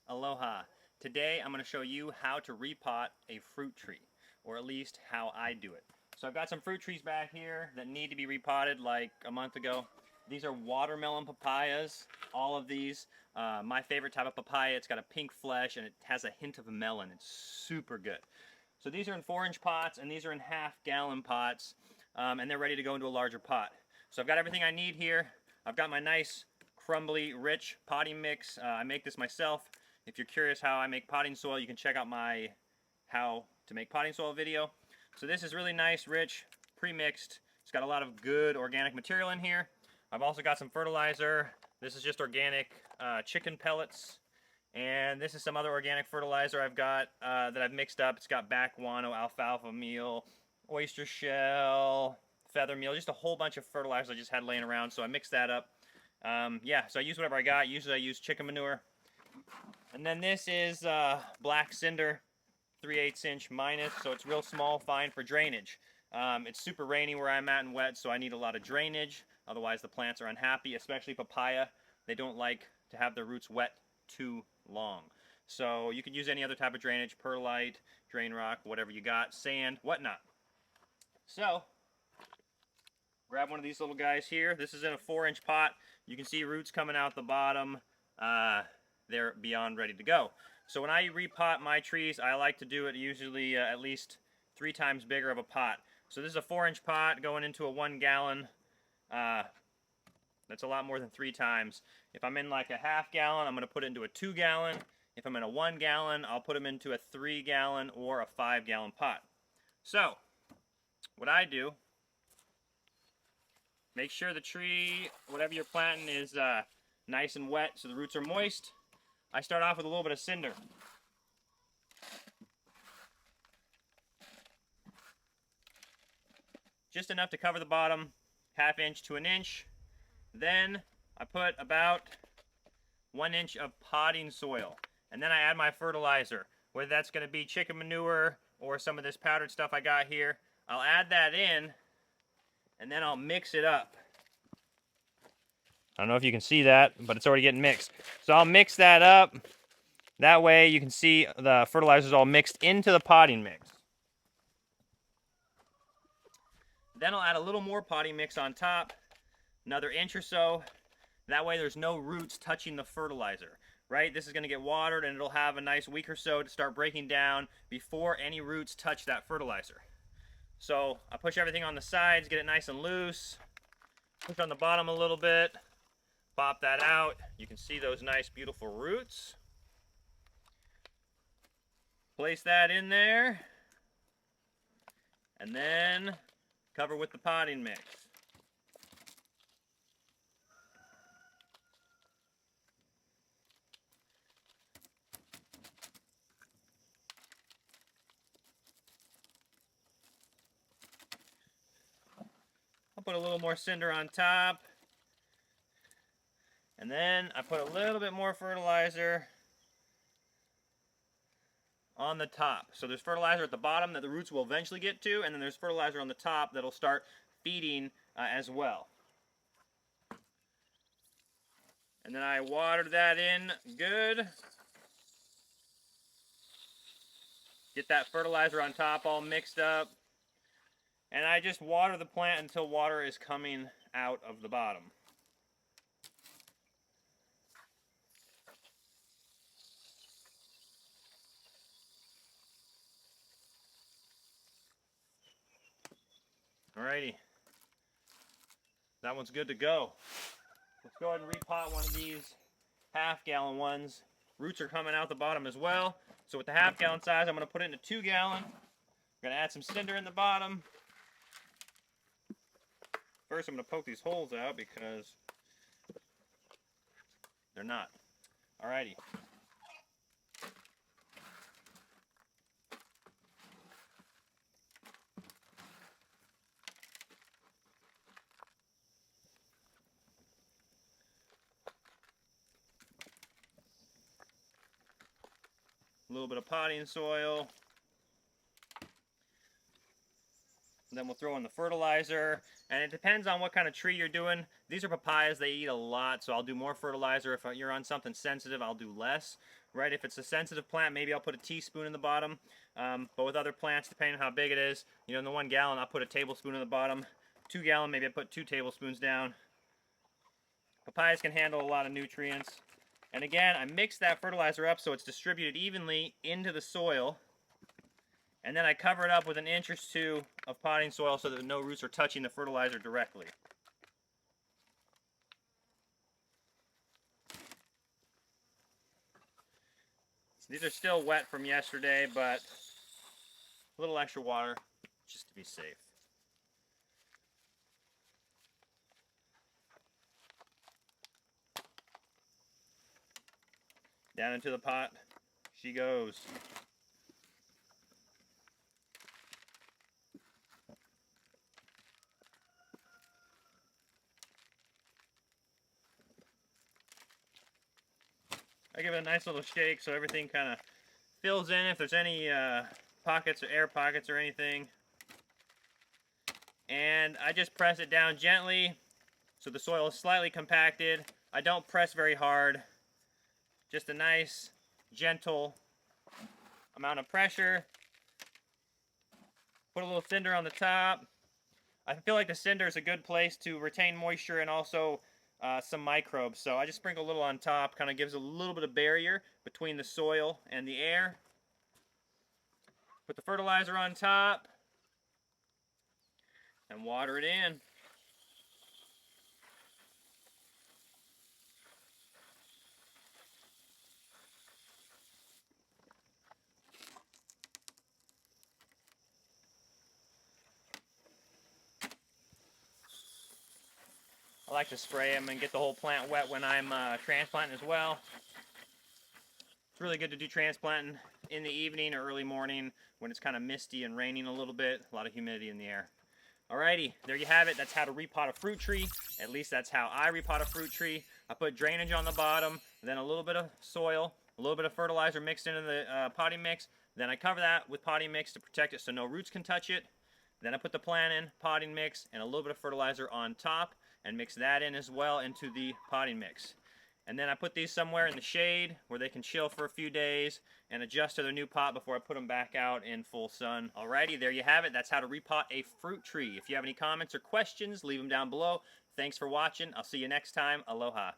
Aloha. Today I'm going to show you how to repot a fruit tree, or at least how I do it. So I've got some fruit trees back here that need to be repotted like a month ago. These are watermelon papayas, all of these. My favorite type of papaya, it's got a pink flesh and it has a hint of melon. It's super good. So these are in 4-inch pots and these are in half-gallon pots, and they're ready to go into a larger pot. So I've got everything I need here. I've got my nice crumbly rich potting mix. I make this myself. If you're curious how I make potting soil, you can check out my how to make potting soil video. So this is really nice, rich, pre-mixed. It's got a lot of good organic material in here. I've also got some fertilizer. This is just organic chicken pellets. And this is some other organic fertilizer I've got that I've mixed up. It's got back guano, alfalfa meal, oyster shell, feather meal, just a whole bunch of fertilizer I just had laying around. So I mixed that up. Yeah, so I use whatever I got. Usually I use chicken manure. And then this is black cinder, 3/8 inch minus, so it's real small, fine for drainage. It's super rainy where I'm at and wet, so I need a lot of drainage. Otherwise the plants are unhappy, especially papaya. They don't like to have their roots wet too long. So you could use any other type of drainage, perlite, drain rock, whatever you got, sand, whatnot. So grab one of these little guys here. This is in a 4-inch pot. You can see roots coming out the bottom. They're beyond ready to go. So when I repot my trees, I like to do it usually at least 3 times bigger of a pot. So this is a 4-inch pot going into a 1-gallon. That's a lot more than 3 times. If I'm in like a half-gallon, I'm going to put it into a 2-gallon. If I'm in a 1-gallon, I'll put them into a 3-gallon or a 5-gallon pot. So what I do, make sure the tree, whatever you're planting, is nice and wet so the roots are moist. I start off with a little bit of cinder. Just enough to cover the bottom, 1/2 inch to 1 inch. Then I put about 1 inch of potting soil. And then I add my fertilizer, whether that's going to be chicken manure or some of this powdered stuff I got here. I'll add that in, and then I'll mix it up. I don't know if you can see that, but it's already getting mixed. So I'll mix that up. That way you can see the fertilizer is all mixed into the potting mix. Then I'll add a little more potting mix on top, another inch or so. That way there's no roots touching the fertilizer, right? This is going to get watered and it'll have a nice week or so to start breaking down before any roots touch that fertilizer. So I push everything on the sides, get it nice and loose. Push on the bottom a little bit. Pop that out. You can see those nice, beautiful roots. Place that in there. And then cover with the potting mix. I'll put a little more cinder on top. And then I put a little bit more fertilizer on the top. So there's fertilizer at the bottom that the roots will eventually get to, and then there's fertilizer on the top that'll start feeding as well. And then I water that in good. Get that fertilizer on top all mixed up. And I just water the plant until water is coming out of the bottom. Alrighty, that one's good to go. Let's go ahead and repot one of these half-gallon ones. Roots are coming out the bottom as well. So with the half-gallon size, I'm going to put it in a 2-gallon. I'm going to add some cinder in the bottom. First, I'm going to poke these holes out because they're not. Alrighty. A little bit of potting soil. Then we'll throw in the fertilizer, and it depends on what kind of tree you're doing. These are papayas, they eat a lot, so I'll do more fertilizer. If you're on something sensitive, I'll do less. Right, if it's a sensitive plant, maybe I'll put a teaspoon in the bottom. But with other plants, depending on how big it is, you know, in the 1 gallon, I'll put a tablespoon in the bottom. 2 gallon, maybe I put 2 tablespoons down. Papayas can handle a lot of nutrients. And again, I mix that fertilizer up so it's distributed evenly into the soil. And then I cover it up with 1 inch or 2 of potting soil so that no roots are touching the fertilizer directly. These are still wet from yesterday, but a little extra water just to be safe. Down into the pot she goes. I give it a nice little shake so everything kind of fills in. If there's any pockets or air pockets or anything. And I just press it down gently so the soil is slightly compacted. I don't press very hard. Just a nice, gentle amount of pressure. Put a little cinder on the top. I feel like the cinder is a good place to retain moisture and also some microbes. So I just sprinkle a little on top, kind of gives a little bit of barrier between the soil and the air. Put the fertilizer on top and water it in. I like to spray them and get the whole plant wet when I'm transplanting as well. It's really good to do transplanting in the evening or early morning when it's kind of misty and raining a little bit, a lot of humidity in the air. Alrighty, there you have it. That's how to repot a fruit tree. At least that's how I repot a fruit tree. I put drainage on the bottom, then a little bit of soil, a little bit of fertilizer mixed into the potting mix. Then I cover that with potting mix to protect it so no roots can touch it. Then I put the plant in, potting mix, and a little bit of fertilizer on top, and mix that in as well into the potting mix. And then I put these somewhere in the shade where they can chill for a few days and adjust to their new pot before I put them back out in full sun. Alrighty, there you have it. That's how to repot a fruit tree. If you have any comments or questions, leave them down below. Thanks for watching. I'll see you next time. Aloha.